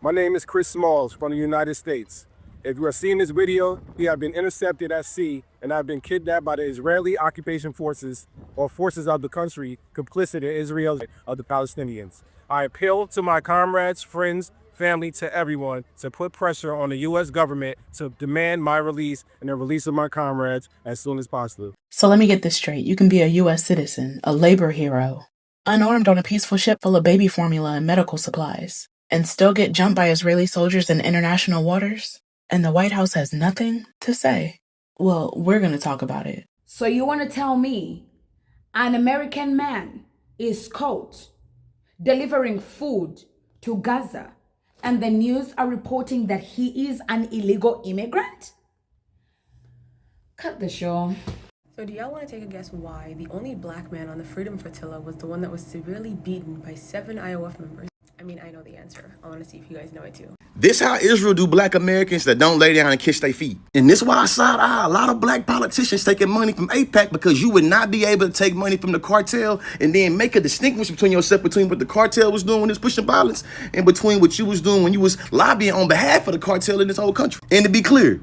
My name is Chris Smalls from the United States. If you are seeing this video, we have been intercepted at sea and have been kidnapped by the Israeli occupation forces or forces of the country complicit in Israel of the Palestinians. I appeal to my comrades, friends, family, to everyone to put pressure on the U.S. government to demand my release and the release of my comrades as soon as possible. So let me get this straight. You can be a U.S. citizen, a labor hero, unarmed on a peaceful ship full of baby formula and medical supplies, and still get jumped by Israeli soldiers in international waters? And the White House has nothing to say? Well, we're going to talk about it. So you want to tell me an American man is caught delivering food to Gaza, and the news are reporting that he is an illegal immigrant? Cut the show. So do y'all want to take a guess why the only black man on the Freedom Flotilla was the one that was severely beaten by 7 IOF members? I mean, I know the answer. I want to see if you guys know it too. This how Israel do black Americans that don't lay down and kiss their feet. And this why I side eye a lot of black politicians taking money from AIPAC, because you would not be able to take money from the cartel and then make a distinction between yourself between what the cartel was doing when it was pushing violence and between what you was doing when you was lobbying on behalf of the cartel in this whole country. And to be clear,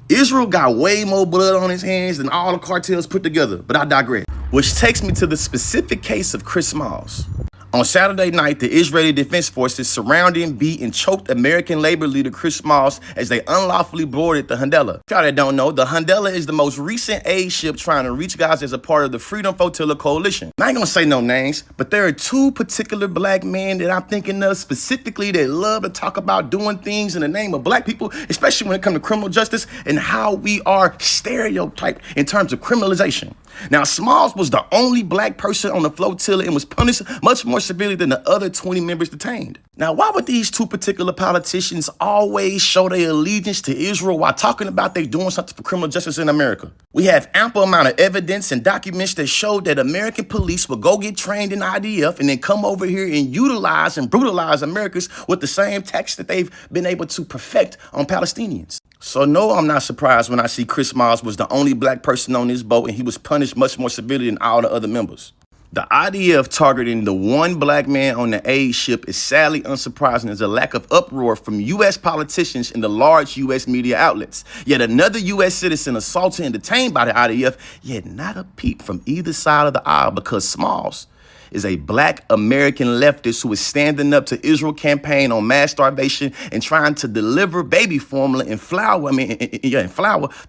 Israel got way more blood on his hands than all the cartels put together, but I digress. Which takes me to the specific case of Chris Smalls. On Saturday night, the Israeli Defense Forces surrounded, beat, and choked American labor leader Chris Smalls as they unlawfully boarded the Handala. For y'all that don't know, the Handala is the most recent aid ship trying to reach Gaza as a part of the Freedom Flotilla Coalition. I ain't gonna say no names, but there are 2 particular black men that I'm thinking of specifically that love to talk about doing things in the name of black people, especially when it comes to criminal justice and how we are stereotyped in terms of criminalization. Now, Smalls was the only black person on the flotilla and was punished much more severely than the other 20 members detained. Now, why would these 2 particular politicians always show their allegiance to Israel while talking about they doing something for criminal justice in America? We have ample amount of evidence and documents that show that American police will go get trained in IDF and then come over here and utilize and brutalize Americans with the same tactics that they've been able to perfect on Palestinians. So no, I'm not surprised when I see Chris Smalls was the only black person on this boat and he was punished much more severely than all the other members. The idea of targeting the one black man on the aid ship is sadly unsurprising as a lack of uproar from U.S. politicians and the large U.S. media outlets. Yet another U.S. citizen assaulted and detained by the IDF, yet not a peep from either side of the aisle, because Smalls is a black American leftist who is standing up to Israel campaign on mass starvation and trying to deliver baby formula and flour,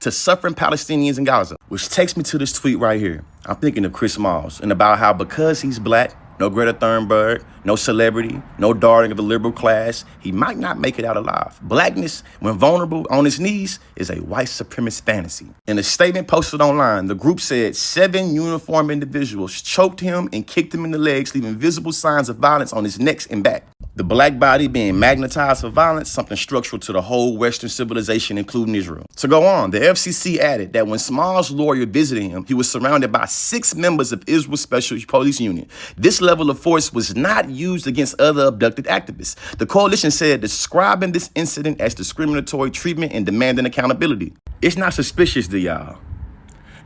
to suffering Palestinians in Gaza. Which takes me to this tweet right here. I'm thinking of Chris Smalls and about how because he's black, no Greta Thunberg, no celebrity, no darling of the liberal class, he might not make it out alive. Blackness, when vulnerable on his knees, is a white supremacist fantasy. In a statement posted online, the group said 7 uniformed individuals choked him and kicked him in the legs, leaving visible signs of violence on his neck and back. The black body being magnetized for violence, something structural to the whole Western civilization, including Israel. To go on, the FCC added that when Smalls' lawyer visited him, he was surrounded by 6 members of Israel's Special Police Unit. This level of force was not used against other abducted activists. The coalition said describing this incident as discriminatory treatment and demanding accountability. It's not suspicious to y'all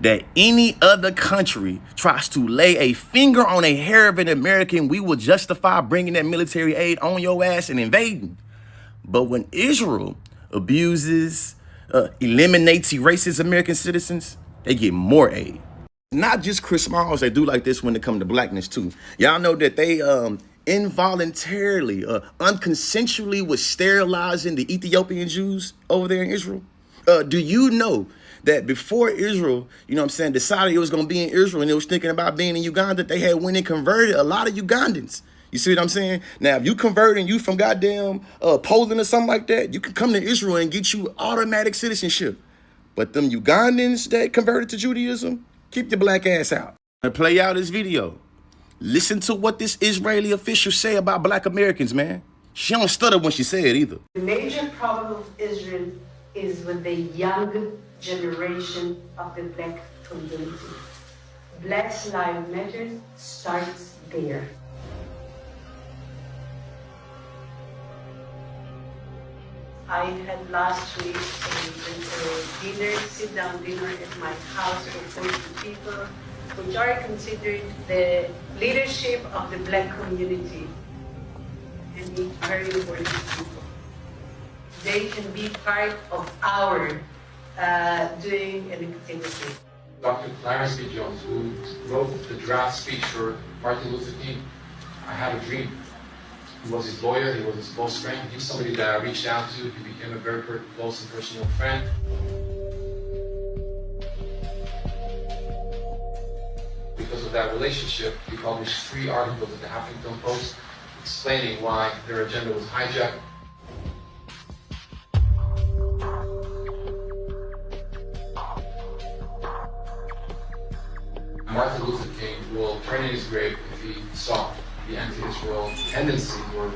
that any other country tries to lay a finger on a hair of an American, we will justify bringing that military aid on your ass and invading. But when Israel abuses, eliminates, erases American citizens, they get more aid. Not just Chris Smalls, they do like this when it comes to blackness too. Y'all know that they involuntarily, unconsensually was sterilizing the Ethiopian Jews over there in Israel. Do you know that before Israel, decided it was going to be in Israel and it was thinking about being in Uganda, they had went and converted a lot of Ugandans. You see what I'm saying? Now, if you convert and you from goddamn Poland or something like that, you can come to Israel and get you automatic citizenship. But them Ugandans that converted to Judaism, keep your black ass out. And play out this video. Listen to what this Israeli official say about black Americans, man. She don't stutter when she say it either. The major problem of Israel is with the young generation of the black community. Black Lives Matter starts there. I had last week a dinner, sit-down dinner at my house for 40 people, which are considered the leadership of the black community and very important people. they can be part of our doing an activity. Dr. Clarence B. Jones, who wrote the draft speech for Martin Luther King, I Had a Dream. He was his lawyer, he was his close friend. He was somebody that I reached out to. He became a very close and personal friend. Because of that relationship, he published 3 articles in the Huffington Post explaining why their agenda was hijacked. Martin Luther King will turn in his grave if he saw the anti-Israel tendencies or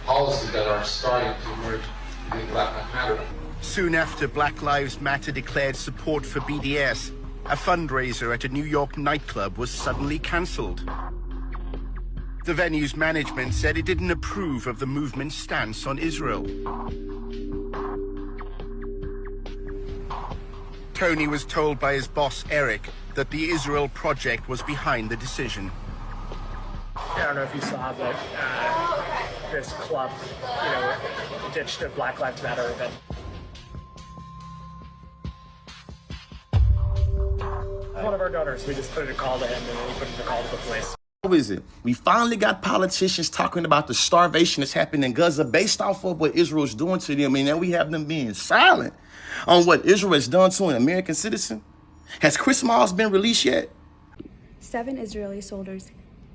policies that are starting to emerge within Black Lives Matter. Soon after Black Lives Matter declared support for BDS, a fundraiser at a New York nightclub was suddenly cancelled. The venue's management said it didn't approve of the movement's stance on Israel. Tony was told by his boss, Eric, that the Israel Project was behind the decision. I don't know if you saw, but this club, ditched a Black Lives Matter event. One of our donors, we just put in a call to him and we put in a call to the police. How is it? We finally got politicians talking about the starvation that's happening in Gaza based off of what Israel's doing to them, and now we have them being silent on what Israel has done to an American citizen. Has Chris Smalls been released yet? 7 Israeli soldiers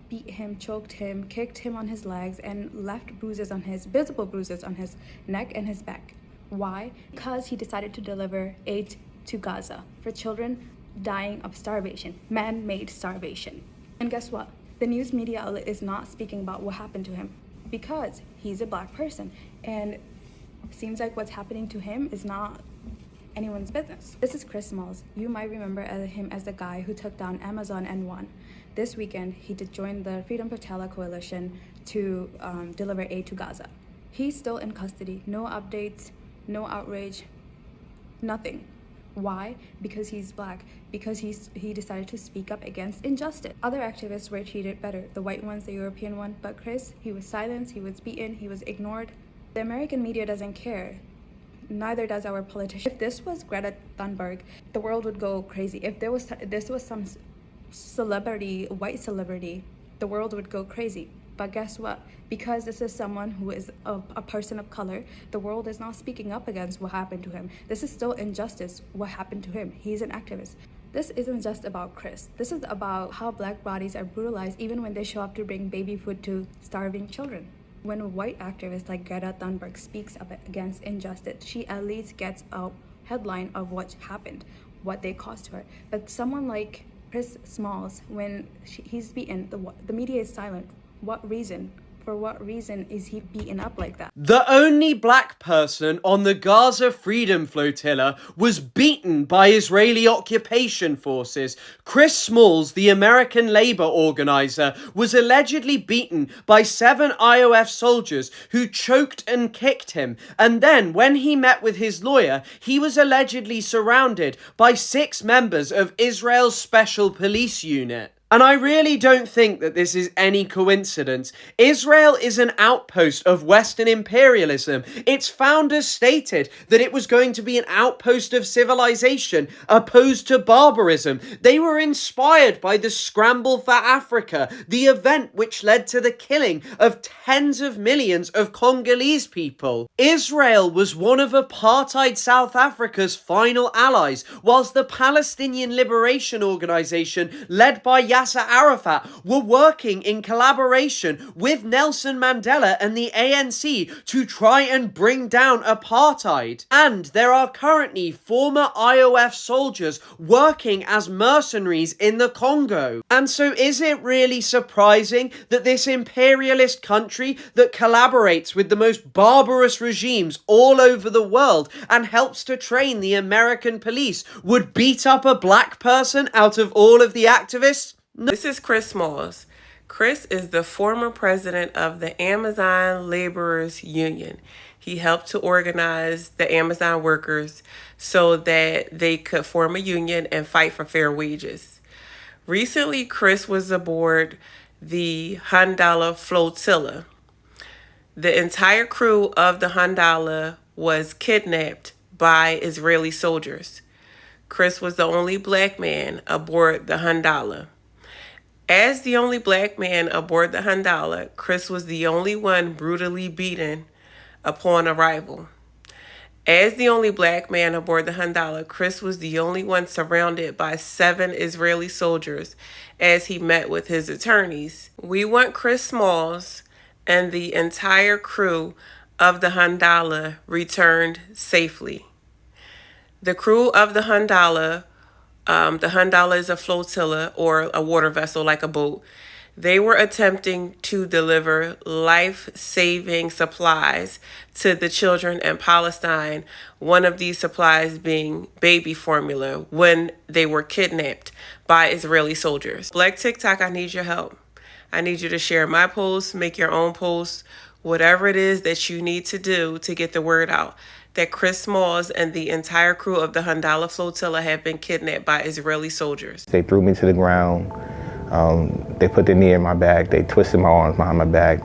beat him, choked him, kicked him on his legs, and left visible bruises on his neck and his back. Why? Because he decided to deliver aid to Gaza for children dying of starvation, man-made starvation. And guess what? The news media outlet is not speaking about what happened to him because he's a Black person, and it seems like what's happening to him is not anyone's business. This is Chris Smalls. You might remember him as the guy who took down Amazon and won. This weekend, he did join the Freedom Patella Coalition to deliver aid to Gaza. He's still in custody. No updates, no outrage, nothing. Why? Because he's Black. Because he decided to speak up against injustice. Other activists were treated better, the white ones, the European one, but Chris, he was silenced, he was beaten, he was ignored. The American media doesn't care. Neither does our politicians. If this was Greta Thunberg, the world would go crazy. If this was some celebrity, white celebrity, the world would go crazy. But guess what? Because this is someone who is a person of color, the world is not speaking up against what happened to him. This is still injustice, what happened to him. He's an activist. This isn't just about Chris. This is about how Black bodies are brutalized even when they show up to bring baby food to starving children. When a white activist like Greta Thunberg speaks up against injustice, she at least gets a headline of what happened, what they caused to her. But someone like Chris Smalls, when he's beaten, the media is silent. What reason? For what reason is he beaten up like that? The only Black person on the Gaza Freedom Flotilla was beaten by Israeli occupation forces. Chris Smalls, the American labor organizer, was allegedly beaten by 7 IOF soldiers who choked and kicked him. And then, when he met with his lawyer, he was allegedly surrounded by 6 members of Israel's Special Police Unit. And I really don't think that this is any coincidence. Israel is an outpost of Western imperialism. Its founders stated that it was going to be an outpost of civilization, opposed to barbarism. They were inspired by the Scramble for Africa, the event which led to the killing of tens of millions of Congolese people. Israel was one of apartheid South Africa's final allies, whilst the Palestinian Liberation Organization, led by Yasser Arafat, were working in collaboration with Nelson Mandela and the ANC to try and bring down apartheid. And there are currently former IOF soldiers working as mercenaries in the Congo. And so is it really surprising that this imperialist country that collaborates with the most barbarous regimes all over the world and helps to train the American police would beat up a Black person out of all of the activists? This is Chris Smalls. Chris is the former president of the Amazon Laborers Union. He helped to organize the Amazon workers so that they could form a union and fight for fair wages. Recently, Chris was aboard the Handala flotilla. The entire crew of the Handala was kidnapped by Israeli soldiers. Chris was the only black man aboard the Handala. As the only black man aboard the Handala, Chris was the only one brutally beaten upon arrival. As the only black man aboard the Handala, Chris was the only one surrounded by 7 Israeli soldiers as he met with his attorneys. We want Chris Smalls and the entire crew of the Handala returned safely. The crew of the Handala is a flotilla or a water vessel like a boat. They were attempting to deliver life-saving supplies to the children in Palestine, one of these supplies being baby formula, when they were kidnapped by Israeli soldiers. Black TikTok, I need your help. I need you to share my posts, make your own posts, whatever it is that you need to do to get the word out that Chris Smalls and the entire crew of the Handala flotilla have been kidnapped by Israeli soldiers. They threw me to the ground. They put their knee in my back. They twisted my arms behind my back.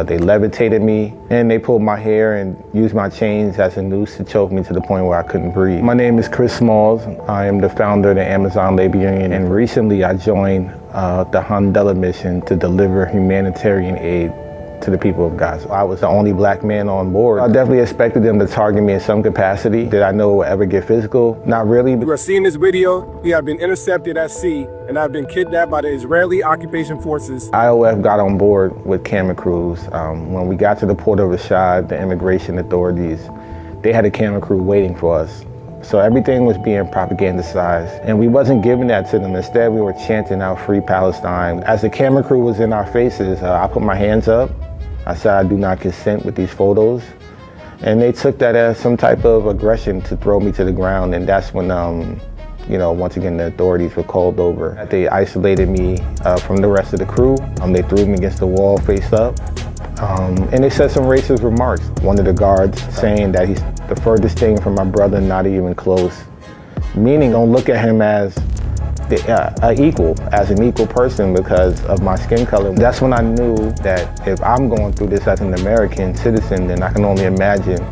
They levitated me, and they pulled my hair and used my chains as a noose to choke me to the point where I couldn't breathe. My name is Chris Smalls. I am the founder of the Amazon Labor Union, and recently I joined the Handala mission to deliver humanitarian aid to the people of Gaza. I was the only black man on board. I definitely expected them to target me in some capacity. Did I know it would ever get physical? Not really. You are seeing this video. We have been intercepted at sea and I've been kidnapped by the Israeli occupation forces. IOF got on board with camera crews. When we got to the port of Rashad, the immigration authorities, they had a camera crew waiting for us. So everything was being propagandized, and we wasn't giving that to them. Instead, we were chanting out Free Palestine. As the camera crew was in our faces, I put my hands up. I said, I do not consent with these photos. And they took that as some type of aggression to throw me to the ground. And that's when, once again, the authorities were called over. They isolated me from the rest of the crew. They threw me against the wall face up. And they said some racist remarks. One of the guards saying that he's the furthest thing from my brother, not even close. Meaning, don't look at him as an equal person because of my skin color. That's when I knew that if I'm going through this as an American citizen, then I can only imagine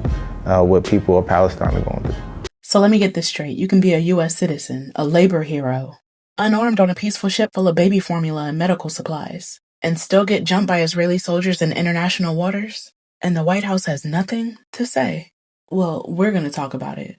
what people of Palestine are going through. So let me get this straight. You can be a U.S. citizen, a labor hero, unarmed on a peaceful ship full of baby formula and medical supplies, and still get jumped by Israeli soldiers in international waters? And the White House has nothing to say? Well, we're going to talk about it.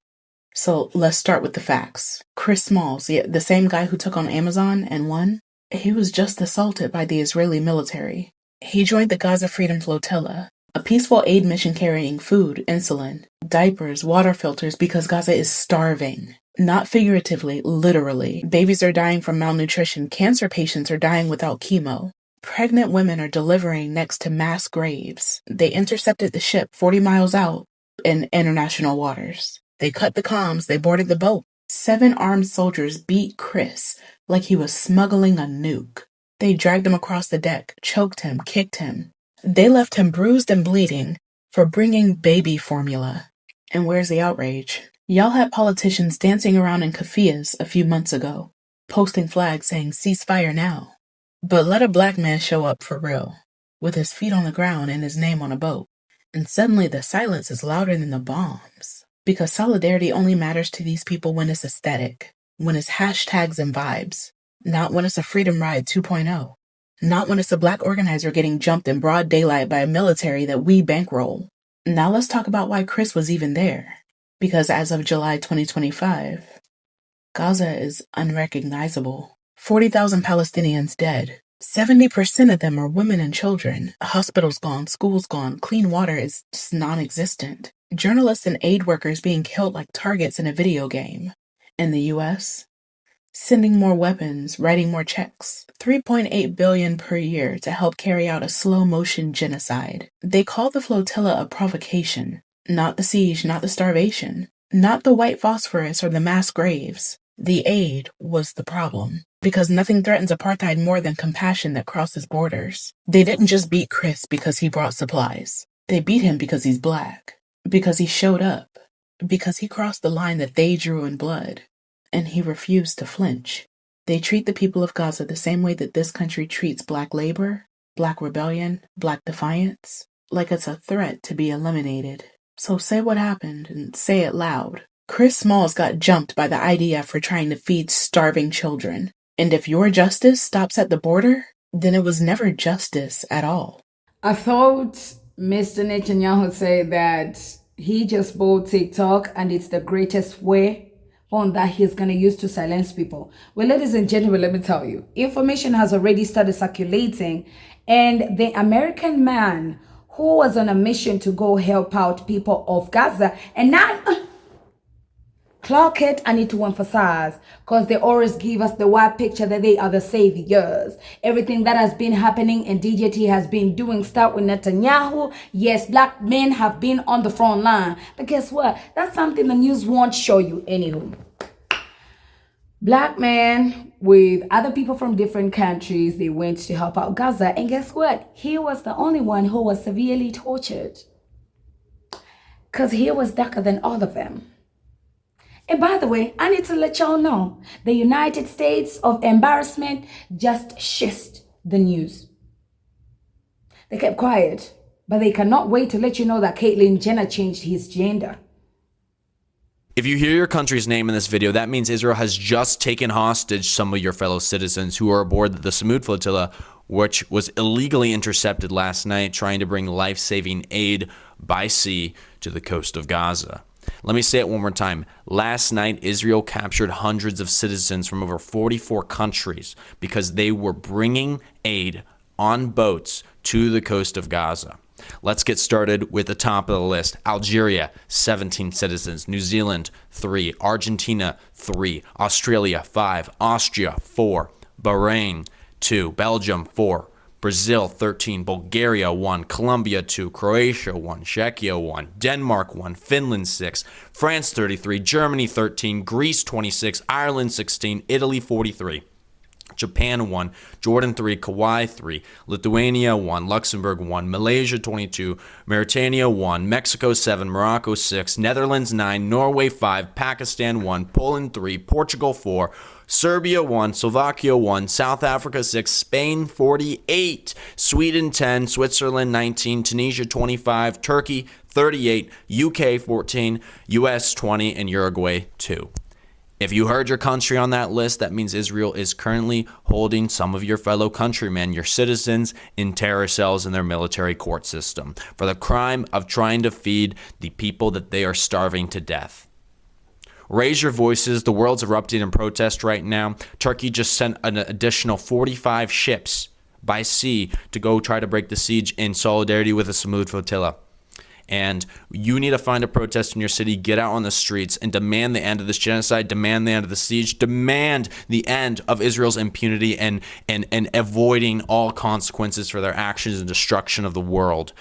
So let's start with the facts. Chris Smalls, the same guy who took on Amazon and won, he was just assaulted by the Israeli military. He joined the Gaza Freedom Flotilla, a peaceful aid mission carrying food, insulin, diapers, water filters because Gaza is starving. Not figuratively, literally. Babies are dying from malnutrition. Cancer patients are dying without chemo. Pregnant women are delivering next to mass graves. They intercepted the ship 40 miles out in international waters. They cut the comms. They boarded the boat. 7 armed soldiers beat Chris like he was smuggling a nuke. They dragged him across the deck, choked him, kicked him. They left him bruised and bleeding for bringing baby formula. And where's the outrage? Y'all had politicians dancing around in keffiyehs a few months ago, posting flags saying ceasefire now. But let a black man show up for real, with his feet on the ground and his name on a boat. And suddenly the silence is louder than the bombs. Because solidarity only matters to these people when it's aesthetic, when it's hashtags and vibes, not when it's a Freedom Ride 2.0, not when it's a black organizer getting jumped in broad daylight by a military that we bankroll. Now let's talk about why Chris was even there. Because as of July 2025, Gaza is unrecognizable. 40,000 Palestinians dead. 70% of them are women and children. Hospitals gone, schools gone, clean water is just non-existent. Journalists and aid workers being killed like targets in a video game. In the U.S., sending more weapons, writing more checks. $3.8 billion per year to help carry out a slow-motion genocide. They call the flotilla a provocation. Not the siege, not the starvation. Not the white phosphorus or the mass graves. The aid was the problem. Because nothing threatens apartheid more than compassion that crosses borders. They didn't just beat Chris because he brought supplies. They beat him because he's black. Because he showed up. Because he crossed the line that they drew in blood. And he refused to flinch. They treat the people of Gaza the same way that this country treats black labor, black rebellion, black defiance, like it's a threat to be eliminated. So say what happened and say it loud. Chris Smalls got jumped by the IDF for trying to feed starving children. And if your justice stops at the border, then it was never justice at all. I thought Mr. Netanyahu said that he just bought TikTok and it's the greatest way on that he's going to use to silence people. Well, ladies and gentlemen, let me tell you, information has already started circulating, and the American man who was on a mission to go help out people of Gaza, and now clock it, I need to emphasize, because they always give us the wide picture that they are the saviors. Everything that has been happening and DJT has been doing, start with Netanyahu. Yes, black men have been on the front line. But guess what? That's something the news won't show you. Anywho, black men with other people from different countries, they went to help out Gaza. And guess what? He was the only one who was severely tortured, because he was darker than all of them. And by the way, I need to let y'all know, the United States of embarrassment just shissed the news. They kept quiet, but they cannot wait to let you know that Caitlyn Jenner changed his gender. If you hear your country's name in this video, that means Israel has just taken hostage some of your fellow citizens who are aboard the Samud flotilla, which was illegally intercepted last night, trying to bring life-saving aid by sea to the coast of Gaza. Let me say it one more time. Last night, Israel captured hundreds of citizens from over 44 countries because they were bringing aid on boats to the coast of Gaza. Let's get started with the top of the list. Algeria, 17 citizens. New Zealand, 3. Argentina, 3. Australia, 5. Austria, 4. Bahrain, 2. Belgium, 4. Brazil 13, Bulgaria 1, Colombia 2, Croatia 1, Czechia 1, Denmark 1, Finland 6, France 33, Germany 13, Greece 26, Ireland 16, Italy 43, Japan 1, Jordan 3, Kuwait 3, Lithuania 1, Luxembourg 1, Malaysia 22, Mauritania 1, Mexico 7, Morocco 6, Netherlands 9, Norway 5, Pakistan 1, Poland 3, Portugal 4, Serbia 1, Slovakia 1, South Africa 6, Spain 48, Sweden 10, Switzerland 19, Tunisia 25, Turkey 38, UK 14, US 20, and Uruguay 2. If you heard your country on that list, that means Israel is currently holding some of your fellow countrymen, your citizens, in terror cells in their military court system for the crime of trying to feed the people that they are starving to death. Raise your voices. The world's erupting in protest right now. Turkey just sent an additional 45 ships by sea to go try to break the siege in solidarity with the Samud flotilla. And you need to find a protest in your city, get out on the streets, and demand the end of this genocide, demand the end of the siege, demand the end of Israel's impunity and avoiding all consequences for their actions and destruction of the world.